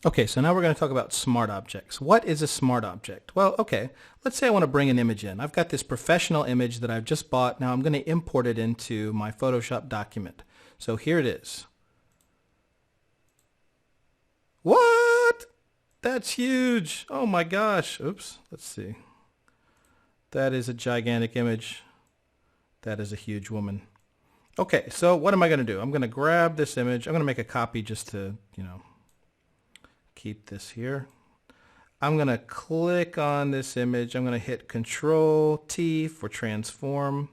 Okay, so now we're going to talk about smart objects. What is a smart object? Well, okay, let's say I want to bring an image in. I've got this professional image that I've just bought. Now I'm going to import it into my Photoshop document. So here it is. What? That's huge. Oh my gosh. Oops, let's see. That is a gigantic image. That is a huge woman. Okay, so what am I going to do? I'm going to grab this image. I'm going to make a copy just to, keep this here. I'm going to click on this image. I'm going to hit Control T for transform.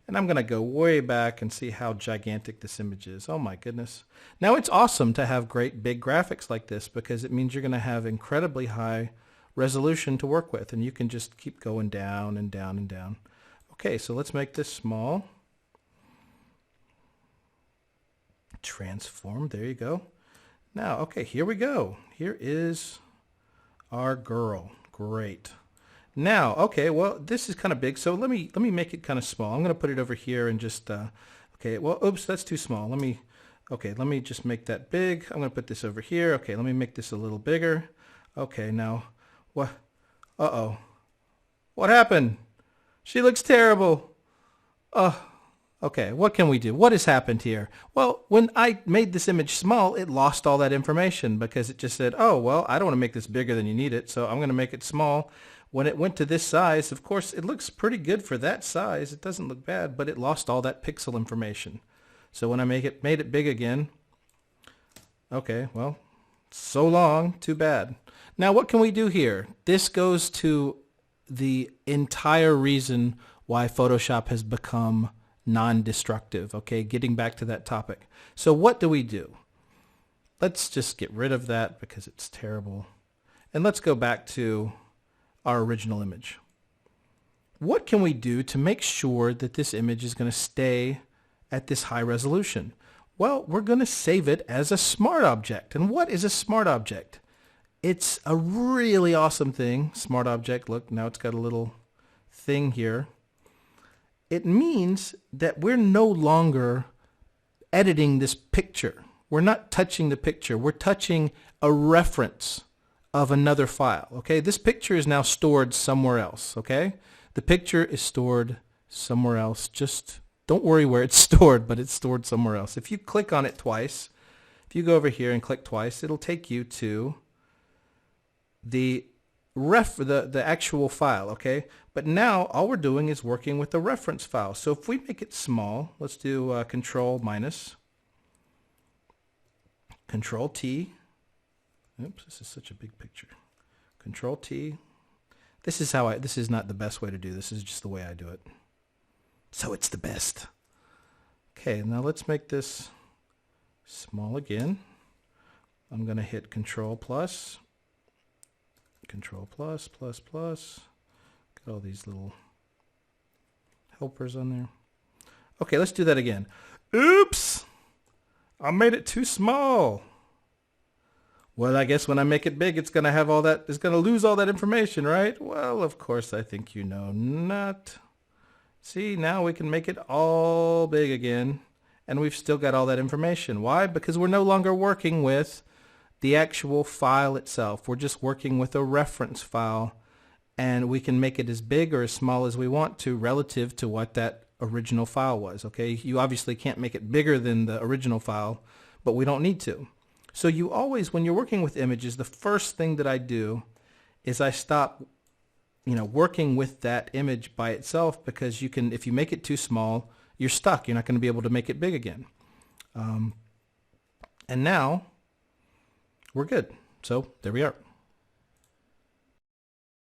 And I'm going to go way back and see how gigantic this image is. Oh my goodness. Now it's awesome to have great big graphics like this because it means you're going to have incredibly high resolution to work with. And you can just keep going down and down and down. Okay, so let's make this small. Transform, there you go. Now, okay, here we go. Here is our girl. Great. Now, okay, well, this is kind of big, so let me make it kind of small. I'm going to put it over here and just, okay, well, oops, that's too small. Let me just make that big. I'm going to put this over here. Okay, let me make this a little bigger. Okay, now, what? Uh-oh. What happened? She looks terrible. Okay, what can we do? What has happened here? Well, when I made this image small, it lost all that information because it just said, oh, well, I don't want to make this bigger than you need it, so I'm going to make it small. When it went to this size, of course, it looks pretty good for that size. It doesn't look bad, but it lost all that pixel information. So when I made it big again, okay, well, so long, too bad. Now, what can we do here? This goes to the entire reason why Photoshop has become non-destructive, okay, getting back to that topic. So what do we do? Let's just get rid of that because it's terrible. And let's go back to our original image. What can we do to make sure that this image is going to stay at this high resolution? Well, we're going to save it as a smart object. And what is a smart object? It's a really awesome thing. Smart object, look, now it's got a little thing here. It means that we're no longer editing this picture. We're not touching the picture. We're touching a reference of another file. Okay, this picture is now stored somewhere else. Okay, the picture is stored somewhere else. Just don't worry where it's stored, but it's stored somewhere else. If you click on it twice, if you go over here and click twice, it'll take you to the actual file, okay? But now all we're doing is working with the reference file. So if we make it small, let's do Control minus, Control T. Oops, this is such a big picture. Control T. This is not the best way to do this. This is just the way I do it. So it's the best. Okay, now let's make this small again. I'm going to hit Control plus. Control plus, plus, plus. Got all these little helpers on there. Okay, let's do that again. Oops! I made it too small. Well, I guess when I make it big, it's going to have all that, it's going to lose all that information, right? Well, of course, I think you know not. See, now we can make it all big again, and we've still got all that information. Why? Because we're no longer working with the actual file itself. We're just working with a reference file, and we can make it as big or as small as we want to relative to what that original file was. Okay, you obviously can't make it bigger than the original file, but we don't need to. So you always, when you're working with images, the first thing that I do is I stop working with that image by itself, because if you make it too small, you're stuck. You're not going to be able to make it big again. And now we're good. So there we are.